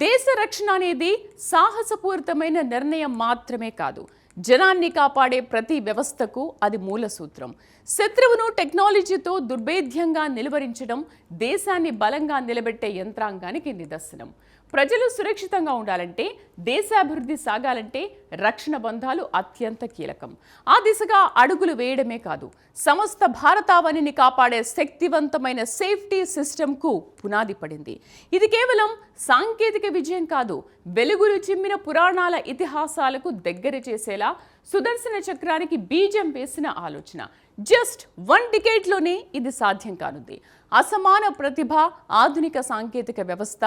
దేశ రక్షణ అనేది సాహసపూరితమైన నిర్ణయం మాత్రమే కాదు, జనాన్ని కాపాడే ప్రతి వ్యవస్థకు అది మూల సూత్రం. శత్రువును టెక్నాలజీతో దుర్భేద్యంగా నిలువరించడం దేశాన్ని బలంగా నిలబెట్టే యంత్రాంగానికి నిదర్శనం. ప్రజలు సురక్షితంగా ఉండాలంటే, దేశాభివృద్ధి సాగాలంటే రక్షణ బంధాలు అత్యంత కీలకం. ఆ దిశగా అడుగులు వేయడమే కాదు, సమస్త భారతావనిని కాపాడే శక్తివంతమైన సేఫ్టీ సిస్టమ్కు పునాది పడింది. ఇది కేవలం సాంకేతిక విజయం కాదు, వెలుగులు చిమ్మిన పురాణాల ఇతిహాసాలకు దగ్గర చేసేలా సుదర్శన చక్రానికి బీజం వేసిన ఆలోచన. జస్ట్ 1 డికేడ్లోనే ఇది సాధ్యం కానుంది. అసమాన ప్రతిభ, ఆధునిక సాంకేతిక వ్యవస్థ,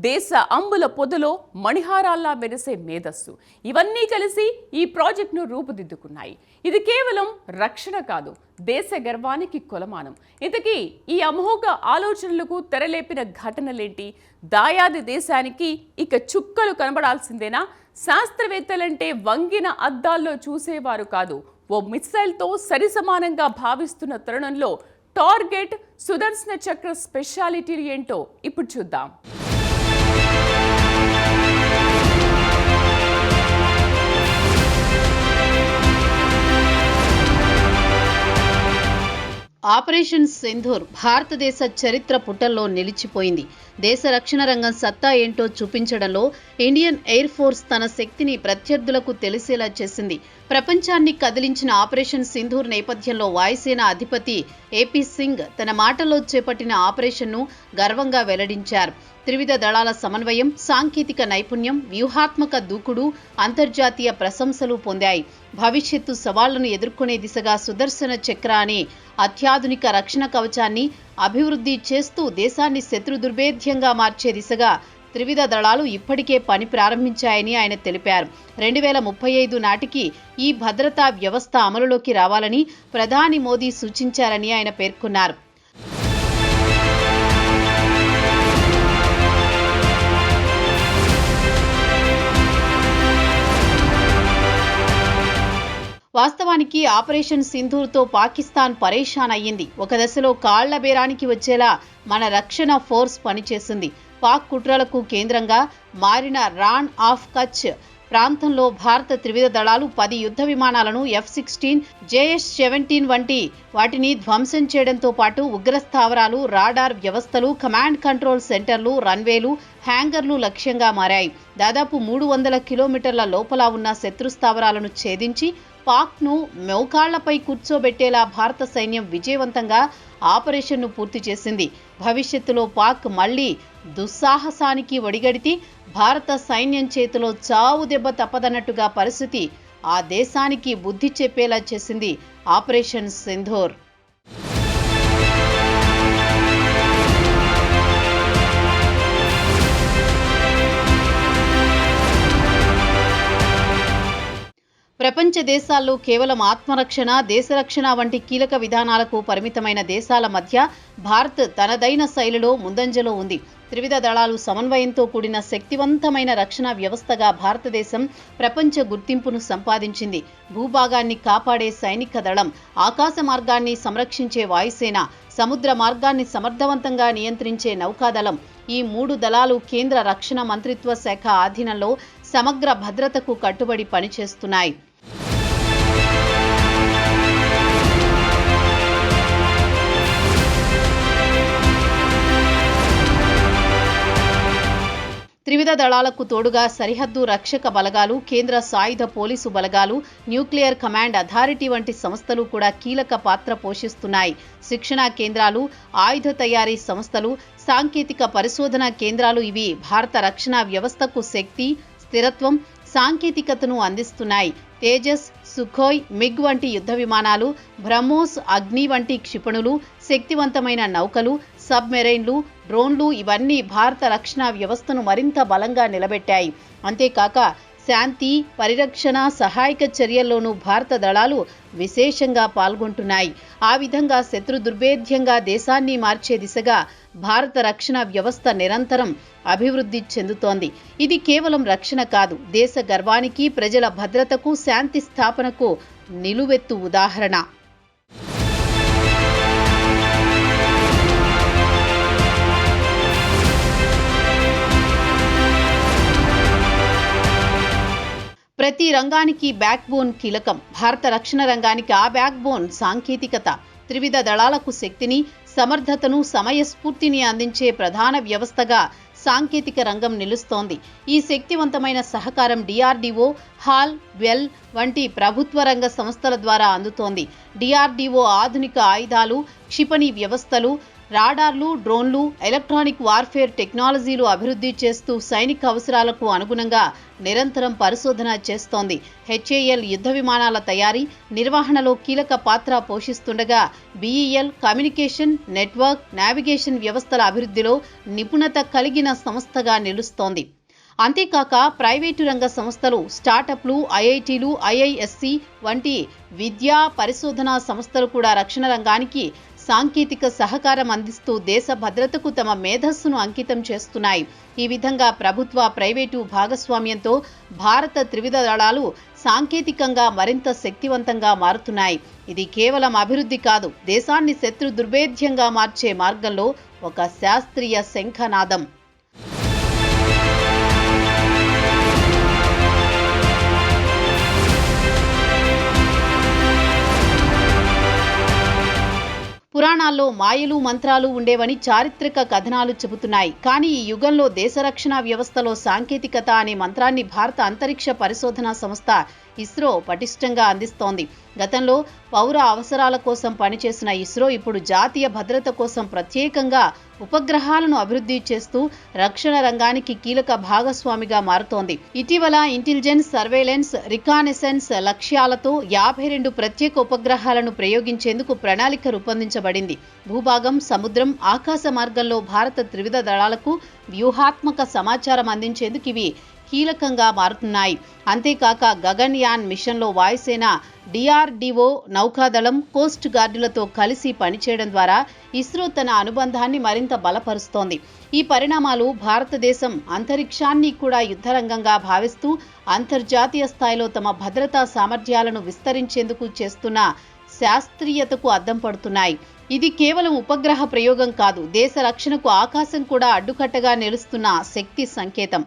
దేశ అంబుల పొదలో మణిహారాల్లా మెరిసే మేధస్సు, ఇవన్నీ కలిసి ఈ ప్రాజెక్టును రూపుదిద్దుకున్నాయి. ఇది కేవలం రక్షణ కాదు, దేశ గర్వానికి కొలమానం. ఇంతకీ ఈ అమోఘ ఆలోచనలకు తెరలేపిన ఘటనలేంటి? దాయాది దేశానికి ఇక చుక్కలు కనబడాల్సిందేనా? శాస్త్రవేత్తలంటే వంగిన అద్దాల్లో చూసేవారు కాదు, ఓ మిస్సైల్తో సరిసమానంగా భావిస్తున్న తరుణంలో టార్గెట్ సుదర్శన చక్ర స్పెషాలిటీలు ఏంటో ఇప్పుడు చూద్దాం. ఆపరేషన్ సింధూర్ భారతదేశ చరిత్ర పుటల్లో నిలిచిపోయింది. దేశ రక్షణ రంగం సత్తా ఏంటో చూపించడంలో ఇండియన్ ఎయిర్ ఫోర్స్ తన శక్తిని ప్రత్యర్థులకు తెలిసేలా చేసింది. ప్రపంచాన్ని కదిలించిన ఆపరేషన్ సింధూర్ నేపథ్యంలో వాయుసేన అధిపతి ఏపీ సింగ్ తన మాటల్లో చేపట్టిన ఆపరేషన్ను గర్వంగా వెల్లడించారు. త్రివిధ దళాల సమన్వయం, సాంకేతిక నైపుణ్యం, వ్యూహాత్మక దూకుడు అంతర్జాతీయ ప్రశంసలు పొందాయి. భవిష్యత్తు సవాళ్లను ఎదుర్కొనే దిశగా సుదర్శన చక్ర అనే అత్యాధునిక రక్షణ కవచాన్ని అభివృద్ధి చేస్తూ దేశాన్ని శత్రు దుర్భేద్యంగా మార్చే దిశగా త్రివిధ దళాలు ఇప్పటికే పని ప్రారంభించాయని ఆయన తెలిపారు. 2035 నాటికి ఈ భద్రతా వ్యవస్థ అమలులోకి రావాలని ప్రధాని మోదీ సూచించారని ఆయన పేర్కొన్నారు. వాస్తవానికి ఆపరేషన్ సింధూర్తో పాకిస్తాన్ పరేషాన్ అయ్యింది. ఒక దశలో కాళ్ల బేరానికి వచ్చేలా మన రక్షణ ఫోర్స్ పనిచేసింది. పాక్ కుట్రలకు కేంద్రంగా మారిన రాన్ ఆఫ్ కచ్ ప్రాంతంలో భారత త్రివిధ దళాలు 10 యుద్ధ విమానాలను F-16, JS-17 వంటి వాటిని ధ్వంసం చేయడంతో పాటు ఉగ్రస్థావరాలు, రాడార్ వ్యవస్థలు, కమాండ్ కంట్రోల్ సెంటర్లు, రన్వేలు, హ్యాంగర్లు లక్ష్యంగా మారాయి. దాదాపు 300 కిలోమీటర్ల లోపల ఉన్న శత్రు స్థావరాలను ఛేదించి పాక్ను మోకాళ్లపై కూర్చోబెట్టేలా భారత సైన్యం విజయవంతంగా ఆపరేషన్ను పూర్తి చేసింది. భవిష్యత్తులో పాక్ మళ్లీ దుస్సాహసానికి ఒడిగడితే భారత సైన్యం చేతిలో చావు దెబ్బ తప్పదన్నట్టుగా పరిస్థితి ఆ దేశానికి బుద్ధి చెప్పేలా చేసింది ఆపరేషన్ సింధూర్. ప్రపంచ దేశాల్లో కేవలం ఆత్మరక్షణ, దేశరక్షణ వంటి కీలక విధానాలకు పరిమితమైన దేశాల మధ్య భారత్ తనదైన శైలిలో ముందంజలో ఉంది. త్రివిధ దళాలు సమన్వయంతో కూడిన శక్తివంతమైన రక్షణ వ్యవస్థగా భారతదేశం ప్రపంచ గుర్తింపును సంపాదించింది. భూభాగాన్ని కాపాడే సైనిక దళం, ఆకాశ మార్గాన్ని సంరక్షించే వాయుసేన, సముద్ర మార్గాన్ని సమర్థవంతంగా నియంత్రించే నౌకాదళం, ఈ 3 దళాలు కేంద్ర రక్షణ మంత్రిత్వ శాఖ ఆధీనంలో సమగ్ర భద్రతకు కట్టుబడి పనిచేస్తున్నాయి. త్రివిధ దళాలకు తోడుగా సరిహద్దు రక్షక బలగాలు, కేంద్ర సాయుధ పోలీసు బలగాలు, న్యూక్లియర్ కమాండ్ అథారిటీ వంటి సంస్థలు కూడా కీలక పాత్ర పోషిస్తున్నాయి. శిక్షణా కేంద్రాలు, ఆయుధ తయారీ సంస్థలు, సాంకేతిక పరిశోధనా కేంద్రాలు ఇవి భారత రక్షణ వ్యవస్థకు శక్తి, స్థిరత్వం, సాంకేతికతను అందిస్తున్నాయి. తేజస్, సుఖోయ్, మిగ్ వంటి యుద్ధ విమానాలు, బ్రహ్మోస్, అగ్ని వంటి క్షిపణులు, శక్తివంతమైన నౌకలు, సబ్మెరైన్లు, డ్రోన్లు ఇవన్నీ భారత రక్షణ వ్యవస్థను మరింత బలంగా నిలబెట్టాయి. అంతేకాక శాంతి, పరిరక్షణ, సహాయక చర్యల్లోనూ భారత దళాలు విశేషంగా పాల్గొంటున్నాయి. ఆ విధంగా శత్రు దుర్భేద్యంగా దేశాన్ని మార్చే దిశగా భారత రక్షణ వ్యవస్థ నిరంతరం అభివృద్ధి చెందుతోంది. ఇది కేవలం రక్షణ కాదు, దేశ గర్వానికి, ప్రజల భద్రతకు, శాంతి స్థాపనకు నిలువెత్తు ఉదాహరణ. ప్రతి రంగానికి బ్యాక్ బోన్ కీలకం. భారత రక్షణ రంగానికి ఆ బ్యాక్ బోన్ సాంకేతికత. త్రివిధ దళాలకు శక్తిని, సమర్థతను, సమయస్ఫూర్తిని అందించే ప్రధాన వ్యవస్థగా సాంకేతిక రంగం నిలుస్తోంది. ఈ శక్తివంతమైన సహకారం DRDO, హాల్, వెల్ వంటి ప్రభుత్వ రంగ సంస్థల ద్వారా అందుతోంది. DRDO ఆధునిక ఆయుధాలు, క్షిపణి వ్యవస్థలు, రాడార్లు, డ్రోన్లు, ఎలక్ట్రానిక్ వార్ఫేర్ టెక్నాలజీలు అభివృద్ధి చేస్తూ సైనిక అవసరాలకు అనుగుణంగా నిరంతరం పరిశోధన చేస్తోంది. HAL యుద్ధ విమానాల తయారీ, నిర్వహణలో కీలక పాత్ర పోషిస్తుండగా BEL కమ్యూనికేషన్, నెట్వర్క్, నావిగేషన్ వ్యవస్థల అభివృద్ధిలో నిపుణత కలిగిన సంస్థగా నిలుస్తోంది. అంతేకాక ప్రైవేటు రంగ సంస్థలు, స్టార్టప్లు, IITలు, IISc వంటి విద్యా పరిశోధనా సంస్థలు కూడా రక్షణ రంగానికి సాంకేతిక సహకారం అందిస్తూ దేశ భద్రతకు తమ మేధస్సును అంకితం చేస్తున్నాయి. ఈ విధంగా ప్రభుత్వ, ప్రైవేటు భాగస్వామ్యంతో భారత త్రివిధ దళాలు సాంకేతికంగా మరింత శక్తివంతంగా మారుతున్నాయి. ఇది కేవలం అభివృద్ధి కాదు, దేశాన్ని శత్రు దుర్భేద్యంగా మార్చే మార్గంలో ఒక శాస్త్రీయ శంఖనాదం. పురాణాల్లో మాయలు, మంత్రాలు ఉండేవని చారిత్రక కథనాలు చెబుతున్నాయి. కానీ ఈ యుగంలో దేశ రక్షణ వ్యవస్థలో సాంకేతికత అనే మంత్రాన్ని భారత అంతరిక్ష పరిశోధనా సంస్థ ఇస్రో పటిష్టంగా అందిస్తోంది. గతంలో పౌర అవసరాల కోసం పనిచేసిన ఇస్రో ఇప్పుడు జాతీయ భద్రత కోసం ప్రత్యేకంగా ఉపగ్రహాలను అభివృద్ధి చేస్తూ రక్షణ రంగానికి కీలక భాగస్వామిగా మారుతోంది. ఇటీవల ఇంటెలిజెన్స్, సర్వేలెన్స్, రికానెసెన్స్ లక్ష్యాలతో 52 ప్రత్యేక ఉపగ్రహాలను ప్రయోగించేందుకు ప్రణాళిక రూపొందించబడింది. భూభాగం, సముద్రం, ఆకాశ మార్గంలో భారత త్రివిధ దళాలకు వ్యూహాత్మక సమాచారం అందించేందుకు ఇవి కీలకంగా మారుతున్నాయి. అంతేకాక గగన్యాన్ మిషన్లో వాయుసేన, DRDO, నౌకాదళం, కోస్ట్ గార్డులతో కలిసి పనిచేయడం ద్వారా ఇస్రో తన అనుబంధాన్ని మరింత బలపరుస్తోంది. ఈ పరిణామాలు భారతదేశం అంతరిక్షాన్ని కూడా యుద్ధరంగంగా భావిస్తూ అంతర్జాతీయ స్థాయిలో తమ భద్రతా సామర్థ్యాలను విస్తరించేందుకు చేస్తున్న శాస్త్రీయతకు అద్దం పడుతున్నాయి. ఇది కేవలం ఉపగ్రహ ప్రయోగం కాదు, దేశ రక్షణకు ఆకాశం కూడా అడ్డుకట్టగా నిలుస్తున్న శక్తి సంకేతం.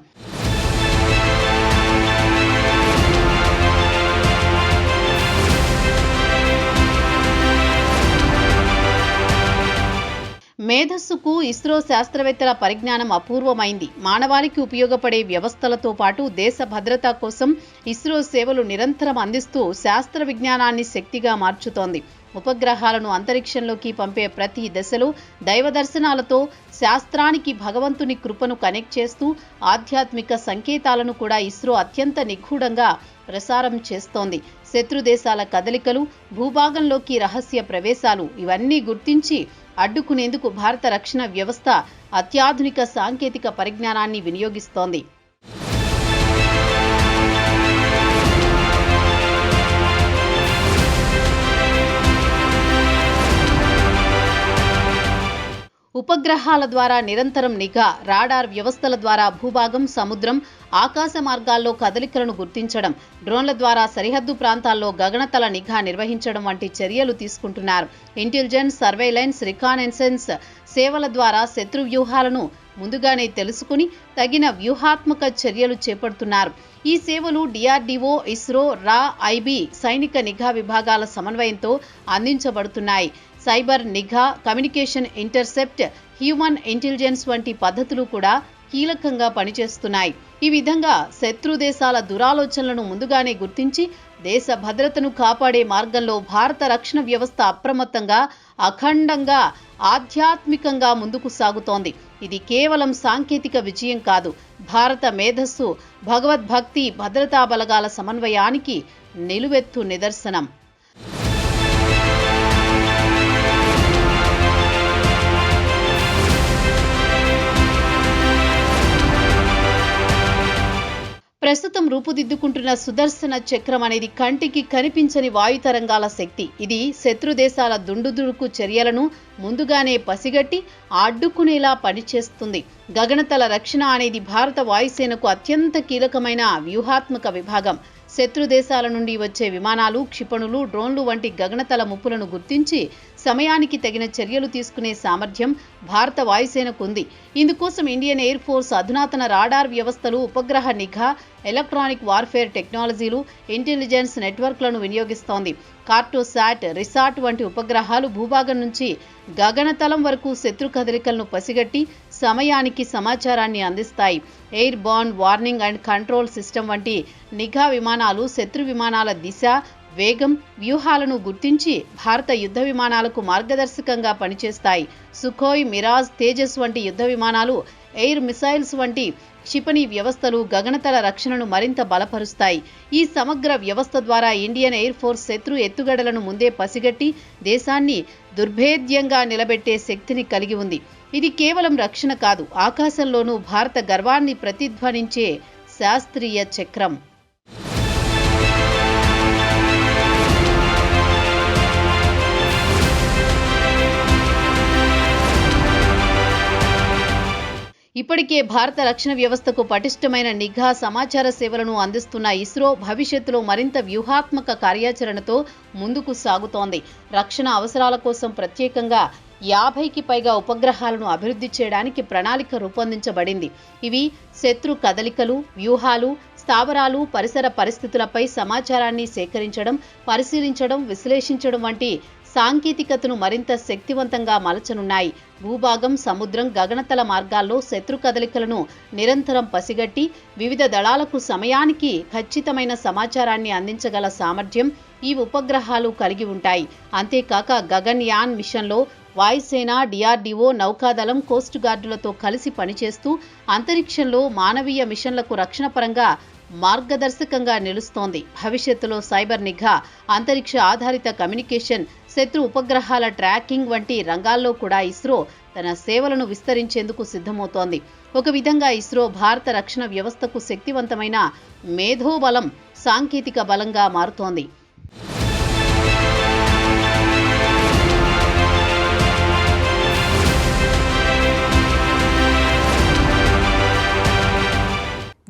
మేధస్సుకు ఇస్రో శాస్త్రవేత్తల పరిజ్ఞానం అపూర్వమైంది. మానవాళికి ఉపయోగపడే వ్యవస్థలతో పాటు దేశ భద్రత కోసం ఇస్రో సేవలు నిరంతరం అందిస్తూ శాస్త్ర విజ్ఞానాన్ని శక్తిగా మార్చుతోంది. ఉపగ్రహాలను అంతరిక్షంలోకి పంపే ప్రతి దశలో దైవ దర్శనాలతో శాస్త్రానికి భగవంతుని కృపను కనెక్ట్ చేస్తూ ఆధ్యాత్మిక సంకేతాలను కూడా ఇస్రో అత్యంత నిగూఢంగా ప్రసారం చేస్తోంది. శత్రు దేశాల కదలికలు, భూభాగంలోకి రహస్య ప్రవేశాలు ఇవన్నీ గుర్తించి అడ్డుకునేందుకు భారత రక్షణ వ్యవస్థ అత్యాధునిక సాంకేతిక పరిజ్ఞానాన్ని వినియోగిస్తోంది. ఉపగ్రహాల ద్వారా నిరంతరం నిఘా, రాడార్ వ్యవస్థల ద్వారా భూభాగం, సముద్రం, ఆకాశ మార్గాల్లో కదలికలను గుర్తించడం, డ్రోన్ల ద్వారా సరిహద్దు ప్రాంతాల్లో గగనతల నిఘా నిర్వహించడం వంటి చర్యలు తీసుకుంటున్నారు. ఇంటెలిజెన్స్, సర్వేలెన్స్, రికానెసెన్స్ సేవల ద్వారా శత్రు వ్యూహాలను ముందుగానే తెలుసుకుని తగిన వ్యూహాత్మక చర్యలు చేపడుతున్నారు. ఈ సేవలు DRDO, ఇస్రో, రా, IB సైనిక నిఘా విభాగాల సమన్వయంతో అందించబడుతున్నాయి. సైబర్ నిఘా, కమ్యూనికేషన్ ఇంటర్సెప్ట్, హ్యూమన్ ఇంటెలిజెన్స్ వంటి పద్ధతులు కూడా కీలకంగా పనిచేస్తున్నాయి. ఈ విధంగా శత్రు దేశాల దురాలోచనలను ముందుగానే గుర్తించి దేశ భద్రతను కాపాడే మార్గంలో భారత రక్షణ వ్యవస్థ అప్రమత్తంగా, అఖండంగా, ఆధ్యాత్మికంగా ముందుకు సాగుతోంది. ఇది కేవలం సాంకేతిక విజయం కాదు, భారత మేధస్సు, భగవద్భక్తి, భద్రతా బలగాల సమన్వయానికి నిలువెత్తు నిదర్శనం. ప్రస్తుతం రూపుదిద్దుకుంటున్న సుదర్శన చక్రం అనేది కంటికి కనిపించని వాయుతరంగాల శక్తి. ఇది శత్రు దేశాల దుండుదుడుకు చర్యలను ముందుగానే పసిగట్టి అడ్డుకునేలా పనిచేస్తుంది. గగనతల రక్షణ అనేది భారత వాయుసేనకు అత్యంత కీలకమైన వ్యూహాత్మక విభాగం. శత్రు దేశాల నుండి వచ్చే విమానాలు, క్షిపణులు, డ్రోన్లు వంటి గగనతల ముప్పులను గుర్తించి సమయానికి తగిన చర్యలు తీసుకునే సామర్థ్యం భారత వాయుసేనకు ఉంది. ఇందుకోసం ఇండియన్ ఎయిర్ ఫోర్స్ అధునాతన రాడార్ వ్యవస్థలు, ఉపగ్రహ నిఘా, ఎలక్ట్రానిక్ వార్ఫేర్ టెక్నాలజీలు, ఇంటెలిజెన్స్ నెట్వర్క్లను వినియోగిస్తోంది. కార్టోసాట్, రిసాట్ వంటి ఉపగ్రహాలు భూభాగం నుంచి గగనతలం వరకు శత్రు కదలికలను పసిగట్టి సమయానికి సమాచారాన్ని అందిస్తాయి. Air born warning and control system వంటి నిఘా విమానాలు శత్రు విమానాల దిశ, వేగం, వ్యూహాలను గుర్తించి భారత యుద్ధ విమానాలకు మార్గదర్శకంగా పనిచేస్తాయి. సుఖోయ్, మిరాజ్, తేజస్ వంటి యుద్ధ విమానాలు, ఎయిర్ మిసైల్స్ వంటి క్షిపణి వ్యవస్థలు గగనతల రక్షణను మరింత బలపరుస్తాయి. ఈ సమగ్ర వ్యవస్థ ద్వారా ఇండియన్ ఎయిర్ ఫోర్స్ శత్రు ఎత్తుగడలను ముందే పసిగట్టి దేశాన్ని దుర్భేద్యంగా నిలబెట్టే శక్తిని కలిగి ఉంది. ఇది కేవలం రక్షణ కాదు, ఆకాశంలోనూ భారత గర్వాన్ని ప్రతిధ్వనించే శాస్త్రీయ చక్రం. ఇప్పటికే భారత రక్షణ వ్యవస్థకు పటిష్టమైన నిఘా, సమాచార సేవలను అందిస్తున్న ఇస్రో భవిష్యత్తులో మరింత వ్యూహాత్మక కార్యాచరణతో ముందుకు సాగుతోంది. రక్షణ అవసరాల కోసం ప్రత్యేకంగా 50కి పైగా ఉపగ్రహాలను అభివృద్ధి చేయడానికి ప్రణాళిక రూపొందించబడింది. ఇవి శత్రు కదలికలు, వ్యూహాలు, స్థావరాలు, పరిసర పరిస్థితులపై సమాచారాన్ని సేకరించడం, పరిశీలించడం, విశ్లేషించడం వంటి సాంకేతికతను మరింత శక్తివంతంగా మలచనున్నాయి. భూభాగం, సముద్రం, గగనతల మార్గాల్లో శత్రు కదలికలను నిరంతరం పసిగట్టి వివిధ దళాలకు సమయానికి ఖచ్చితమైన సమాచారాన్ని అందించగల సామర్థ్యం ఈ ఉపగ్రహాలు కలిగి ఉంటాయి. అంతేకాక గగన్యాన్ మిషన్లో వాయుసేన, డిఆర్డీఓ, నౌకాదళం, కోస్ట్ గార్డులతో కలిసి పనిచేస్తూ అంతరిక్షంలో మానవీయ మిషన్లకు రక్షణ పరంగా మార్గదర్శకంగా నిలుస్తోంది. భవిష్యత్తులో సైబర్ నిఘా, అంతరిక్ష ఆధారిత కమ్యూనికేషన్, శత్రు ఉపగ్రహాల ట్రాకింగ్ వంటి రంగాల్లో కూడా ఇస్రో తన సేవలను విస్తరించేందుకు సిద్ధమవుతోంది. ఒక విధంగా ఇస్రో భారత రక్షణ వ్యవస్థకు శక్తివంతమైన మేధోబలం, సాంకేతిక బలంగా మారుతోంది.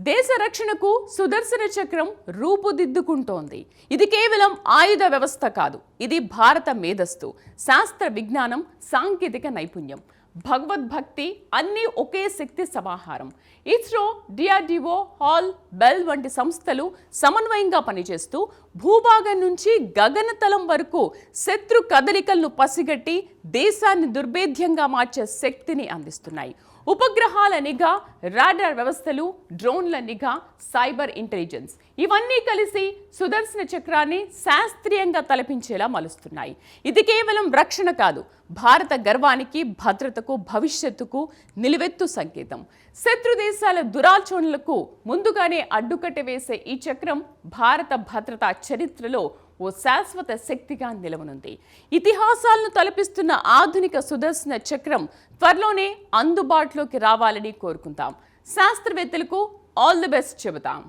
దేశ రక్షణకు సుదర్శన చక్రం రూపుదిద్దుకుంటోంది. ఇది కేవలం ఆయుధ వ్యవస్థ కాదు, ఇది భారత మేధస్సు, శాస్త్ర విజ్ఞానం, సాంకేతిక నైపుణ్యం, భగవద్భక్తి అన్నీ ఒకే శక్తి సమాహారం. ఇస్రో, డిఆర్డీఓ, హాల్, బెల్ వంటి సంస్థలు సమన్వయంగా పనిచేస్తూ భూభాగం నుంచి గగనతలం వరకు శత్రు కదలికలను పసిగట్టి దేశాన్ని దుర్భేద్యంగా మార్చే శక్తిని అందిస్తున్నాయి. ఉపగ్రహాల నిఘా, రాడార్ వ్యవస్థలు, డ్రోన్ల నిఘా, సైబర్ ఇంటెలిజెన్స్ ఇవన్నీ కలిసి సుదర్శన చక్రాన్ని శాస్త్రీయంగా తలపించేలా మలుస్తున్నాయి. ఇది కేవలం రక్షణ కాదు, భారత గర్వానికి, భద్రతకు, భవిష్యత్తుకు నిలువెత్తు సంకేతం. శత్రు దేశాల దురాచరణలకు ముందుగానే అడ్డుకట్ట వేసే ఈ చక్రం భారత భద్రతా చరిత్రలో ఓ శాశ్వత శక్తిగా నిలవనుంది. ఇతిహాసాలను తలపిస్తున్న ఆధునిక సుదర్శన చక్రం త్వరలోనే అందుబాటులోకి రావాలని కోరుకుందాం. శాస్త్రవేత్తలకు ఆల్ ది బెస్ట్ చెబుతాం.